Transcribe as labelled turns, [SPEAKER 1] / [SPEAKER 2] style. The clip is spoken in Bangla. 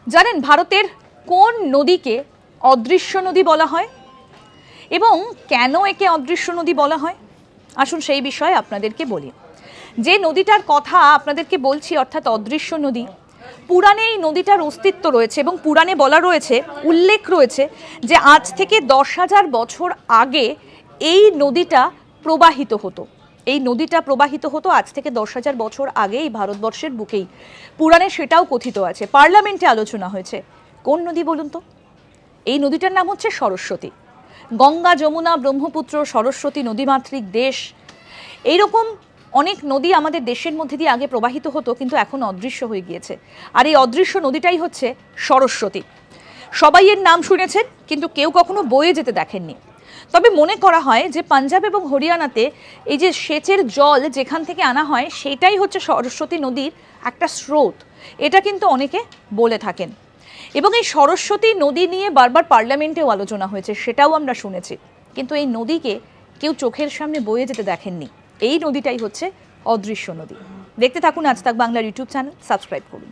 [SPEAKER 1] জানেন ভারতের কোন নদীকে অদৃশ্য নদী বলা হয় এবং কেন একে অদৃশ্য নদী বলা হয়? আসুন সেই বিষয়ে আপনাদেরকে বলি। যে নদীটার কথা আপনাদেরকে বলছি অর্থাৎ অদৃশ্য নদী, পুরাণে এই নদীটার অস্তিত্ব রয়েছে এবং পুরাণে বলা রয়েছে, উল্লেখ রয়েছে যে আজ থেকে 10,000 বছর আগে এই নদীটা প্রবাহিত হতো। এই নদীটা প্রবাহিত হতো আজ থেকে 10,000 বছর আগে এই ভারতবর্ষের বুকেই। পুরাণে সেটাও কথিত আছে, পার্লামেন্টে আলোচনা হয়েছে। কোন নদী বলুন তো? এই নদীটার নাম হচ্ছে সরস্বতী। গঙ্গা, যমুনা, ব্রহ্মপুত্র, সরস্বতী নদীমাতৃক দেশ, এইরকম অনেক নদী আমাদের দেশের মধ্যে দিয়ে আগে প্রবাহিত হতো, কিন্তু এখন অদৃশ্য হয়ে গিয়েছে। আর এই অদৃশ্য নদীটাই হচ্ছে সরস্বতী। সবাই এর নাম শুনেছেন, কিন্তু কেউ কখনো বয়ে যেতে দেখেননি। তবে মনে করা হয় যে পাঞ্জাব এবং হরিয়ানাতে এই যে সেচের জল যেখান থেকে আনা হয় সেটাই হচ্ছে সরস্বতী নদীর একটা স্রোত, এটা কিন্তু অনেকে বলে থাকেন। এবং এই সরস্বতী নদী নিয়ে বারবার পার্লামেন্টেও আলোচনা হয়েছে, সেটাও আমরা শুনেছি। কিন্তু এই নদীকে কেউ চোখের সামনে বয়ে যেতে দেখেননি। এই নদীটাই হচ্ছে অদৃশ্য নদী। দেখতে থাকুন আজ তাক বাংলার ইউটিউব চ্যানেল, সাবস্ক্রাইব করুন।